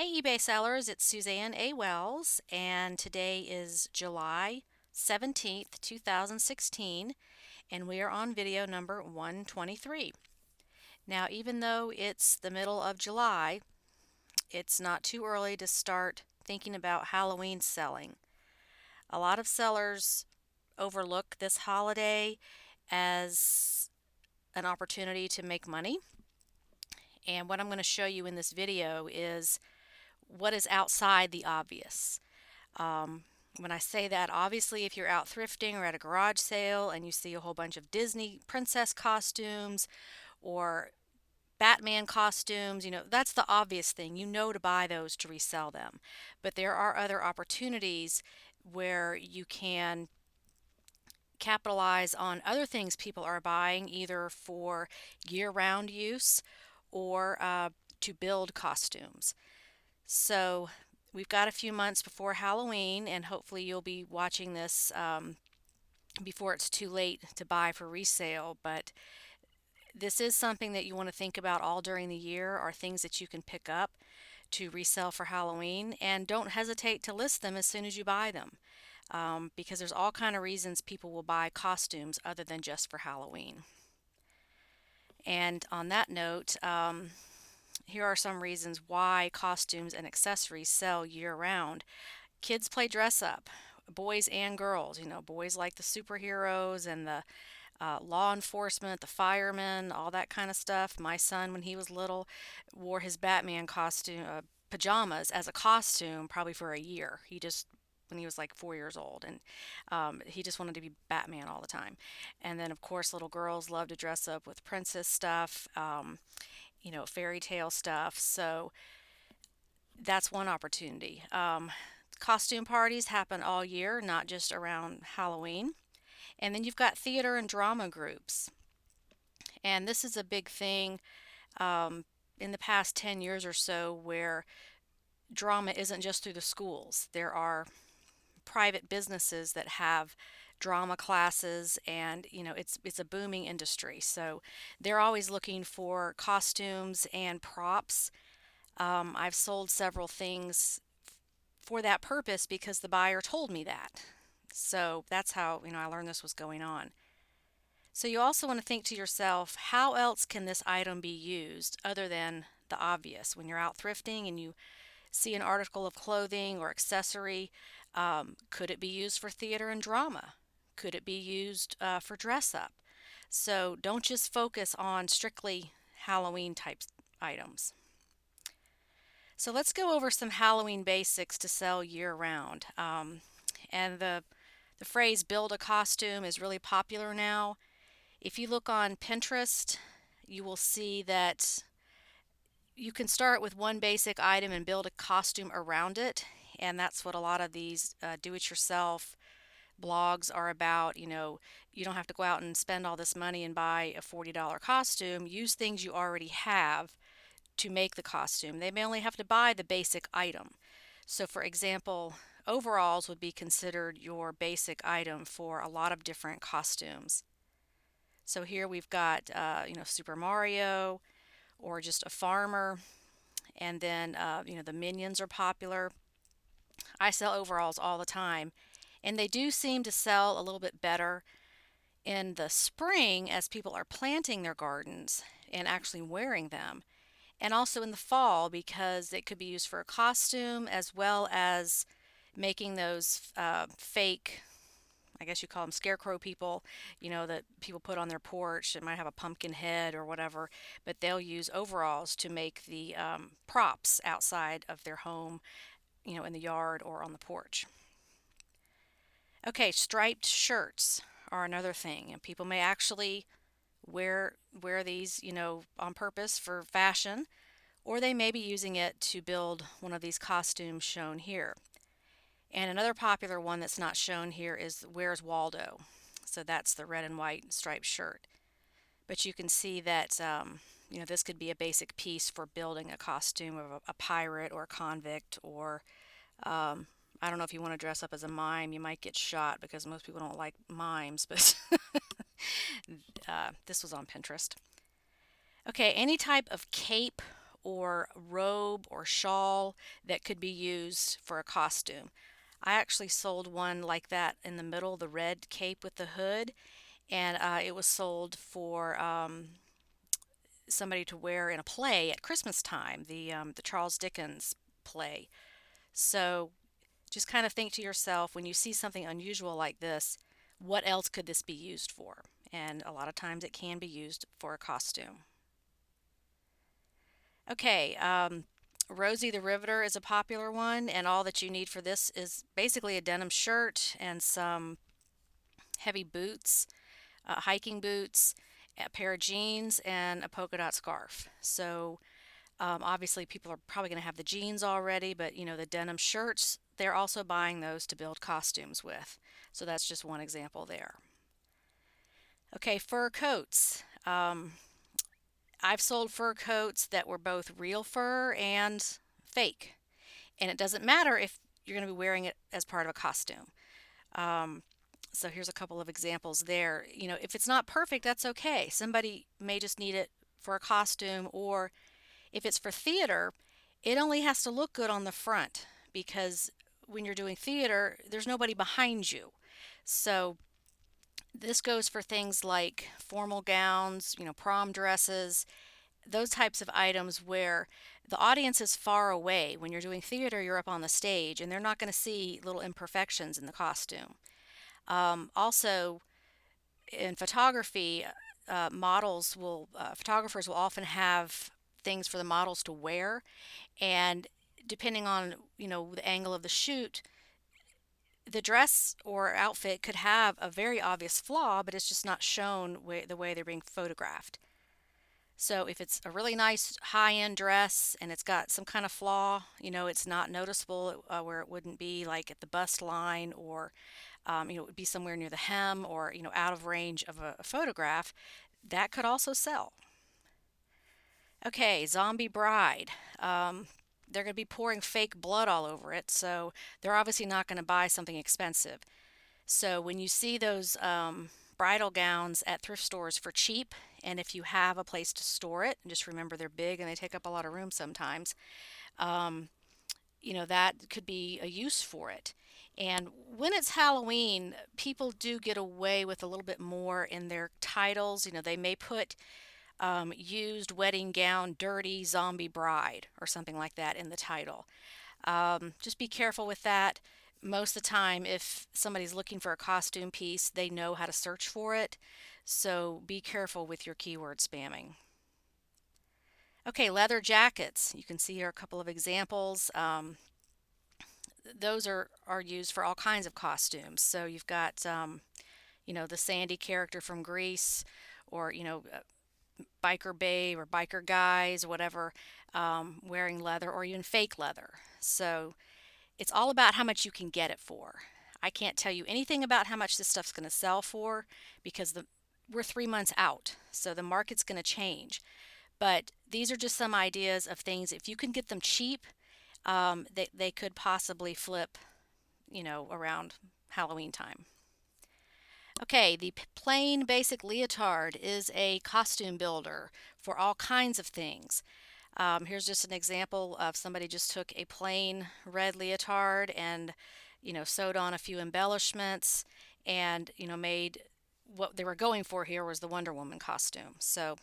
Hey eBay sellers, it's Suzanne A. Wells, and today is July 17th, 2016, and we are on video number 123. Now, even though it's the middle of July, it's not too early to start thinking about Halloween selling. A lot of sellers overlook this holiday as an opportunity to make money, and what I'm going to show you in this video is what is outside the obvious. When I say that, obviously, if you're out thrifting or at a garage sale and you see a whole bunch of Disney princess costumes or Batman costumes, that's the obvious thing. You know to buy those to resell them. But there are other opportunities where you can capitalize on other things people are buying, either for year-round use or to build costumes. So we've got a few months before Halloween, and hopefully you'll be watching this before it's too late to buy for resale. But this is something that you want to think about all during the year, are things that you can pick up to resell for Halloween, and don't hesitate to list them as soon as you buy them. Because there's all kind of reasons people will buy costumes other than just for Halloween. And on that note, here are some reasons why costumes and accessories sell year round. Kids play dress up, boys and girls. Boys like the superheroes and the law enforcement, the firemen, all that kind of stuff. My son, when he was little, wore his Batman costume, pajamas as a costume probably for a year. When he was like 4 years old, and he just wanted to be Batman all the time. And then, of course, little girls love to dress up with princess stuff, fairy tale stuff. So that's one opportunity. Costume parties happen all year, not just around Halloween. And then you've got theater and drama groups. And this is a big thing in the past 10 years or so, where drama isn't just through the schools. There are private businesses that have drama classes, and it's a booming industry. So they're always looking for costumes and props. I've sold several things for that purpose because the buyer told me that. So that's how I learned this was going on. So you also want to think to yourself, how else can this item be used other than the obvious? When you're out thrifting and you see an article of clothing or accessory, could it be used for theater and drama? Could it be used for dress up? So don't just focus on strictly Halloween type items. So let's go over some Halloween basics to sell year round. And the phrase build a costume is really popular now. If you look on Pinterest, you will see that you can start with one basic item and build a costume around it. And that's what a lot of these do-it-yourself blogs are about. You don't have to go out and spend all this money and buy a $40 costume. Use things you already have to make the costume. They may only have to buy the basic item. So for example, overalls would be considered your basic item for a lot of different costumes. So here we've got Super Mario, or just a farmer, and then the minions are popular. I sell overalls all the time, and they do seem to sell a little bit better in the spring as people are planting their gardens and actually wearing them, and also in the fall because it could be used for a costume as well as making those fake, I guess you call them scarecrow people, that people put on their porch. It might have a pumpkin head or whatever, but they'll use overalls to make the props outside of their home, in the yard or on the porch. Okay, striped shirts are another thing, and people may actually wear these, on purpose for fashion, or they may be using it to build one of these costumes shown here. And another popular one that's not shown here is Where's Waldo? So that's the red and white striped shirt. But you can see that this could be a basic piece for building a costume of a pirate or a convict, or I don't know, if you want to dress up as a mime, you might get shot because most people don't like mimes, but this was on Pinterest. Okay, any type of cape or robe or shawl that could be used for a costume. I actually sold one like that in the middle, the red cape with the hood, and it was sold for somebody to wear in a play at Christmas time, the Charles Dickens play. So just kind of think to yourself when you see something unusual like this, what else could this be used for? And a lot of times it can be used for a costume. Okay, Rosie the Riveter is a popular one, and all that you need for this is basically a denim shirt and some heavy boots, hiking boots, a pair of jeans, and a polka dot scarf. So obviously, people are probably going to have the jeans already, but the denim shirts, they're also buying those to build costumes with. So that's just one example there. Okay, fur coats. I've sold fur coats that were both real fur and fake. And it doesn't matter if you're going to be wearing it as part of a costume. Um, so here's a couple of examples there. If it's not perfect, that's okay. Somebody may just need it for a costume, or if it's for theater, it only has to look good on the front because when you're doing theater, there's nobody behind you. So this goes for things like formal gowns, prom dresses, those types of items where the audience is far away. When you're doing theater, you're up on the stage and they're not going to see little imperfections in the costume. Also, in photography, photographers will often have things for the models to wear, and depending on the angle of the shoot, the dress or outfit could have a very obvious flaw, but it's just not shown the way they're being photographed. So if it's a really nice high-end dress and it's got some kind of flaw, it's not noticeable, where it wouldn't be like at the bust line, or it would be somewhere near the hem, or out of range of a photograph, that could also sell. Okay, zombie bride. They're going to be pouring fake blood all over it, so they're obviously not going to buy something expensive. So when you see those bridal gowns at thrift stores for cheap, and if you have a place to store it, and just remember they're big and they take up a lot of room sometimes, um, that could be a use for it. And when it's Halloween, people do get away with a little bit more in their titles. They may put used wedding gown, dirty zombie bride, or something like that in the title. Just be careful with that. Most of the time, if somebody's looking for a costume piece, they know how to search for it. So be careful with your keyword spamming. Okay, leather jackets. You can see here a couple of examples. Those are used for all kinds of costumes. So you've got, the Sandy character from Grease, or, biker babe or biker guys, whatever, wearing leather or even fake leather. So it's all about how much you can get it for. I can't tell you anything about how much this stuff's going to sell for because we're 3 months out, so the market's going to change. But these are just some ideas of things. If you can get them cheap, they could possibly flip, around Halloween time. Okay, the plain basic leotard is a costume builder for all kinds of things. Here's just an example of somebody just took a plain red leotard and, sewed on a few embellishments and, made what they were going for here was the Wonder Woman costume. So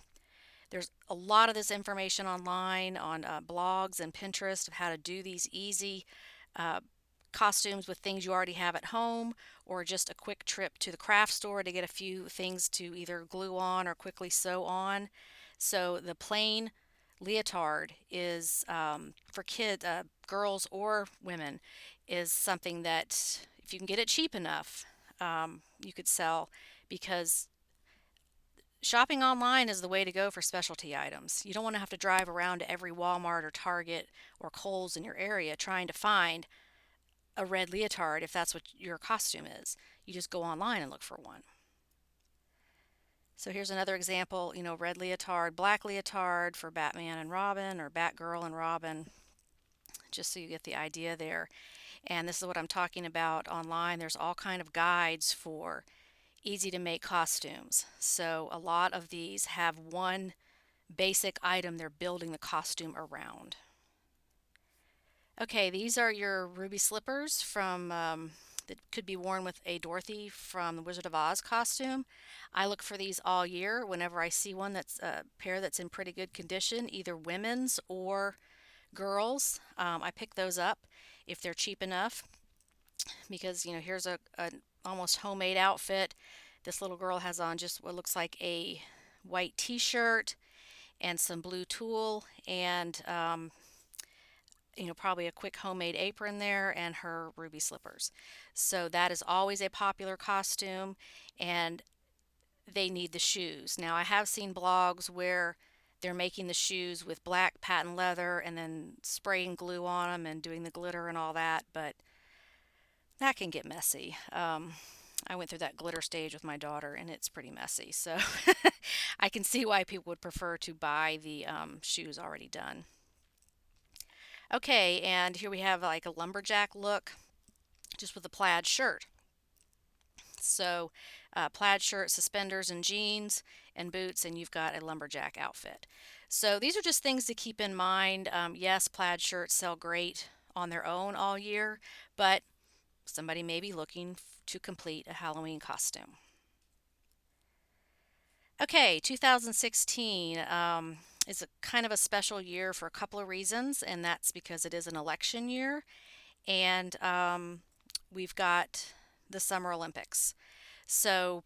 there's a lot of this information online on blogs and Pinterest of how to do these easy costumes with things you already have at home, or just a quick trip to the craft store to get a few things to either glue on or quickly sew on. So the plain leotard is for kids, girls or women, is something that if you can get it cheap enough, you could sell, because shopping online is the way to go for specialty items. You don't want to have to drive around to every Walmart or Target or Kohl's in your area trying to find a red leotard if that's what your costume is. You just go online and look for one. So here's another example, red leotard, black leotard for Batman and Robin, or Batgirl and Robin, just so you get the idea there. And this is what I'm talking about online. There's all kind of guides for easy to make costumes. So a lot of these have one basic item they're building the costume around. Okay, these are your ruby slippers from that could be worn with a Dorothy from the Wizard of Oz costume. I look for these all year whenever I see one that's a pair that's in pretty good condition, either women's or girls. I pick those up if they're cheap enough because here's a almost homemade outfit. This little girl has on just what looks like a white t-shirt and some blue tulle and probably a quick homemade apron there and her ruby slippers. So that is always a popular costume, and they need the shoes. Now, I have seen blogs where they're making the shoes with black patent leather and then spraying glue on them and doing the glitter and all that, but that can get messy. I went through that glitter stage with my daughter, and it's pretty messy. So I can see why people would prefer to buy the shoes already done. Okay, and here we have like a lumberjack look just with a plaid shirt. So, plaid shirt, suspenders, and jeans, and boots, and you've got a lumberjack outfit. So, these are just things to keep in mind. Yes, plaid shirts sell great on their own all year, but somebody may be looking to complete a Halloween costume. Okay, 2016 is a kind of a special year for a couple of reasons, and that's because it is an election year, and we've got the Summer Olympics. So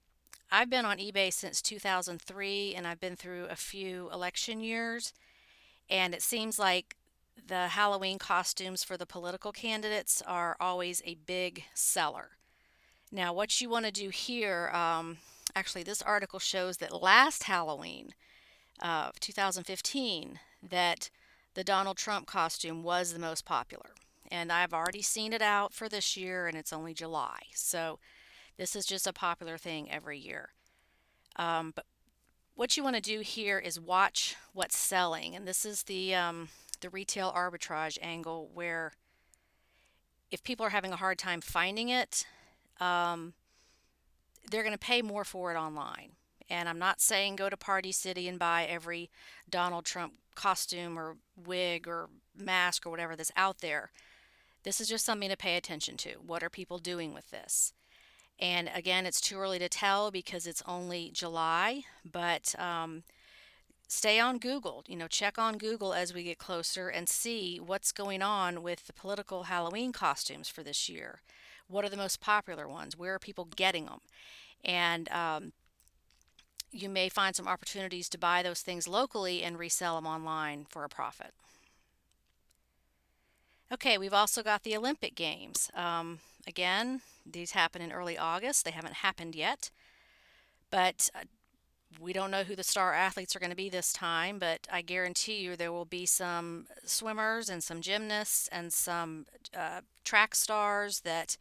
I've been on eBay since 2003, and I've been through a few election years, and it seems like the Halloween costumes for the political candidates are always a big seller. Now, what you want to do here, actually, this article shows that last Halloween, 2015, that the Donald Trump costume was the most popular. And I've already seen it out for this year, and it's only July. So this is just a popular thing every year. But what you want to do here is watch what's selling. And this is the retail arbitrage angle where if people are having a hard time finding it, um, they're going to pay more for it online. And I'm not saying go to Party City and buy every Donald Trump costume or wig or mask or whatever that's out there. This is just something to pay attention to. What are people doing with this? And again, it's too early to tell because it's only July, but stay on Google. Check on Google as we get closer and see what's going on with the political Halloween costumes for this year. What are the most popular ones? Where are people getting them? And you may find some opportunities to buy those things locally and resell them online for a profit. Okay, we've also got the Olympic Games. Again, these happen in early August. They haven't happened yet, but we don't know who the star athletes are going to be this time, but I guarantee you there will be some swimmers and some gymnasts and some track stars that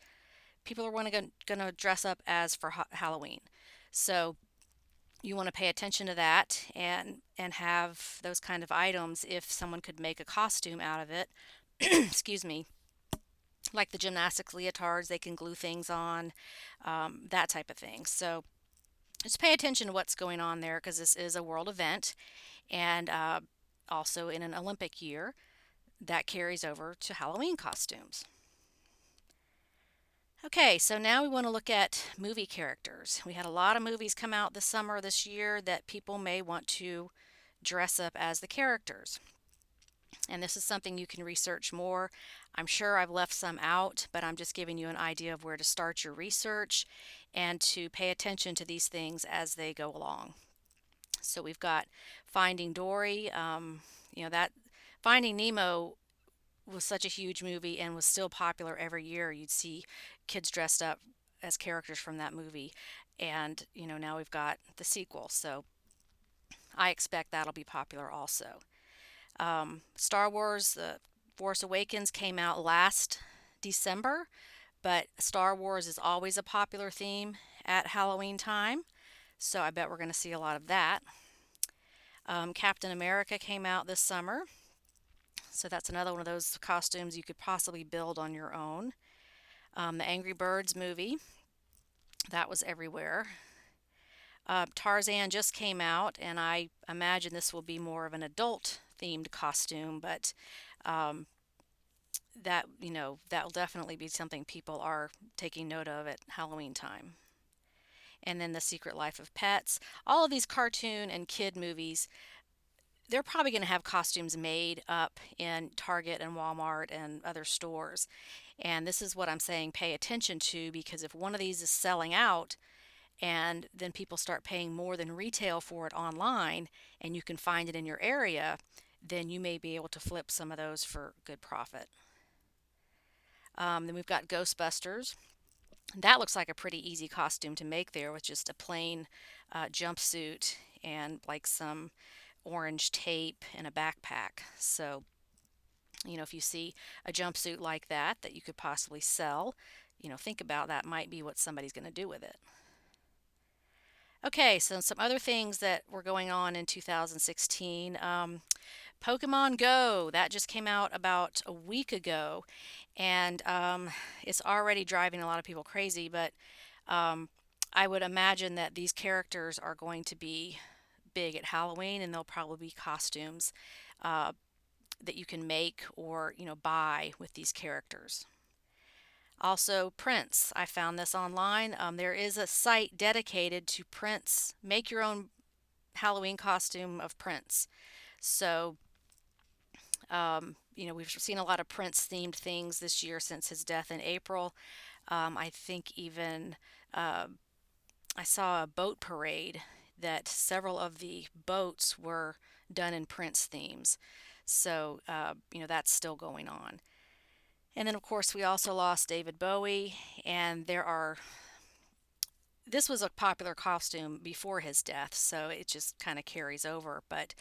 people are going to dress up as for Halloween. So you want to pay attention to that and have those kind of items if someone could make a costume out of it. Excuse me, like the gymnastics leotards, they can glue things on, that type of thing. So just pay attention to what's going on there because this is a world event and also in an Olympic year that carries over to Halloween costumes. Okay, so now we want to look at movie characters. We had a lot of movies come out this summer, this year, that people may want to dress up as the characters. And this is something you can research more. I'm sure I've left some out, but I'm just giving you an idea of where to start your research and to pay attention to these things as they go along. So we've got Finding Dory. That Finding Nemo was such a huge movie and was still popular every year. You'd see kids dressed up as characters from that movie. And, now we've got the sequel. So I expect that'll be popular also. Star Wars The Force Awakens came out last December, but Star Wars is always a popular theme at Halloween time. So I bet we're going to see a lot of that. Captain America came out this summer. So that's another one of those costumes you could possibly build on your own. The Angry Birds movie, that was everywhere. Tarzan just came out, and I imagine this will be more of an adult themed costume, but um, that will definitely be something people are taking note of at Halloween time. And then The Secret Life of Pets. All of these cartoon and kid movies, they're probably going to have costumes made up in Target and Walmart and other stores. And this is what I'm saying pay attention to, because if one of these is selling out and then people start paying more than retail for it online and you can find it in your area, then you may be able to flip some of those for good profit. Then we've got Ghostbusters. That looks like a pretty easy costume to make there, with just a plain jumpsuit and like some orange tape and a backpack. So, if you see a jumpsuit like that you could possibly sell, think about that might be what somebody's going to do with it. Okay, so some other things that were going on in 2016. Pokemon Go, that just came out about a week ago, and it's already driving a lot of people crazy, but um, I would imagine that these characters are going to be big at Halloween, and there'll probably be costumes uh, that you can make or buy with these characters. Also, prints. I found this online. There is a site dedicated to prints. Make your own Halloween costume of Prince. So, we've seen a lot of Prince themed things this year since his death in April. I think even uh, I saw a boat parade that several of the boats were done in Prince themes. So, that's still going on. And then, of course, we also lost David Bowie, and this was a popular costume before his death, so it just kind of carries over. But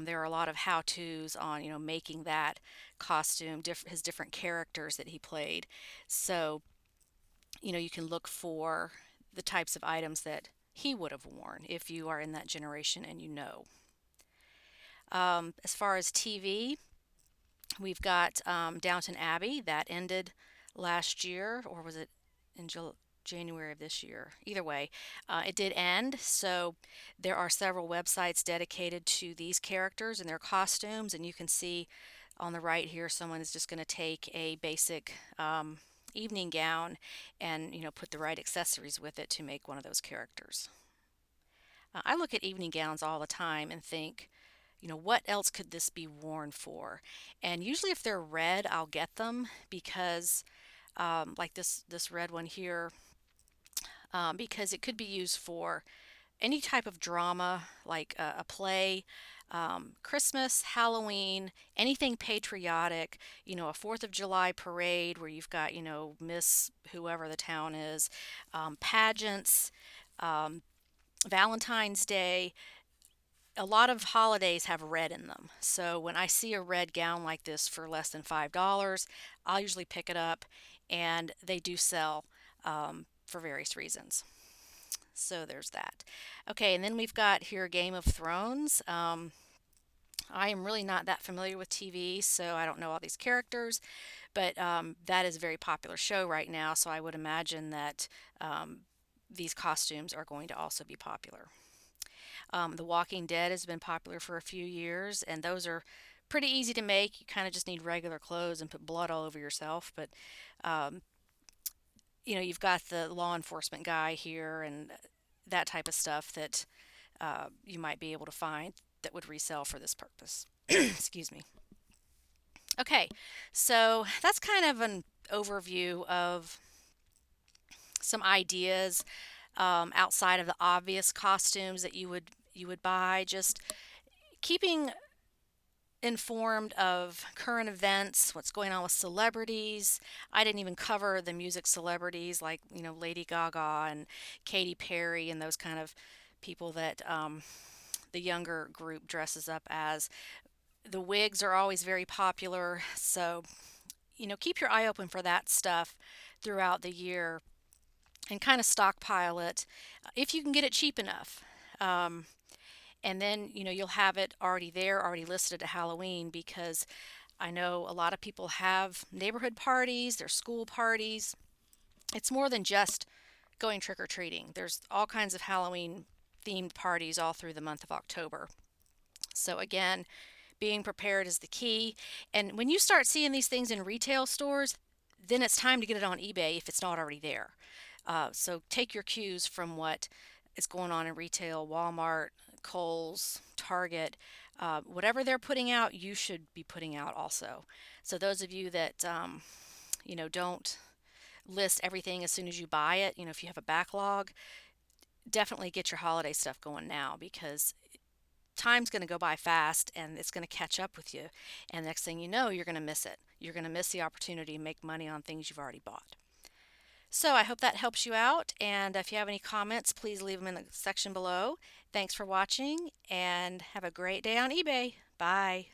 there are a lot of how-tos on, making that costume, his different characters that he played. So, you can look for the types of items that he would have worn if you are in that generation and As far as TV, we've got Downton Abbey that ended last year, or was it in January of this year? Either way, it did end. So there are several websites dedicated to these characters and their costumes, and you can see on the right here, someone is just going to take a basic evening gown and put the right accessories with it to make one of those characters. I look at evening gowns all the time and think, what else could this be worn for? And usually, if they're red, I'll get them because, like this red one here, because it could be used for any type of drama, like a play, Christmas, Halloween, anything patriotic, a 4th of July parade where you've got, Miss whoever the town is, pageants, um, Valentine's Day. A lot of holidays have red in them. So when I see a red gown like this for less than $5, I'll usually pick it up, and they do sell for various reasons. So there's that. Okay, and then we've got here Game of Thrones. I am really not that familiar with TV, so I don't know all these characters, but that is a very popular show right now, so I would imagine that these costumes are going to also be popular. The Walking Dead has been popular for a few years, and those are pretty easy to make. You kind of just need regular clothes and put blood all over yourself, but um, you've got the law enforcement guy here and that type of stuff that you might be able to find that would resell for this purpose. Excuse me. Okay, so that's kind of an overview of some ideas outside of the obvious costumes that you would buy. Just keeping informed of current events, what's going on with celebrities. I didn't even cover the music celebrities like, Lady Gaga and Katy Perry and those kind of people that the younger group dresses up as. The wigs are always very popular, so, keep your eye open for that stuff throughout the year and kind of stockpile it if you can get it cheap enough. Um, and then you'll have it already there, already listed at Halloween, because I know a lot of people have neighborhood parties, their school parties. It's more than just going trick or treating. There's all kinds of Halloween themed parties all through the month of October. So again, being prepared is the key. And when you start seeing these things in retail stores, then it's time to get it on eBay if it's not already there. So take your cues from what is going on in retail, Walmart, Kohl's, Target, whatever they're putting out, you should be putting out also. So those of you that don't list everything as soon as you buy it, if you have a backlog, definitely get your holiday stuff going now because time's going to go by fast and it's going to catch up with you. And next thing you know, you're going to miss it. You're going to miss the opportunity to make money on things you've already bought. So I hope that helps you out. And if you have any comments, please leave them in the section below. Thanks for watching and have a great day on eBay. Bye.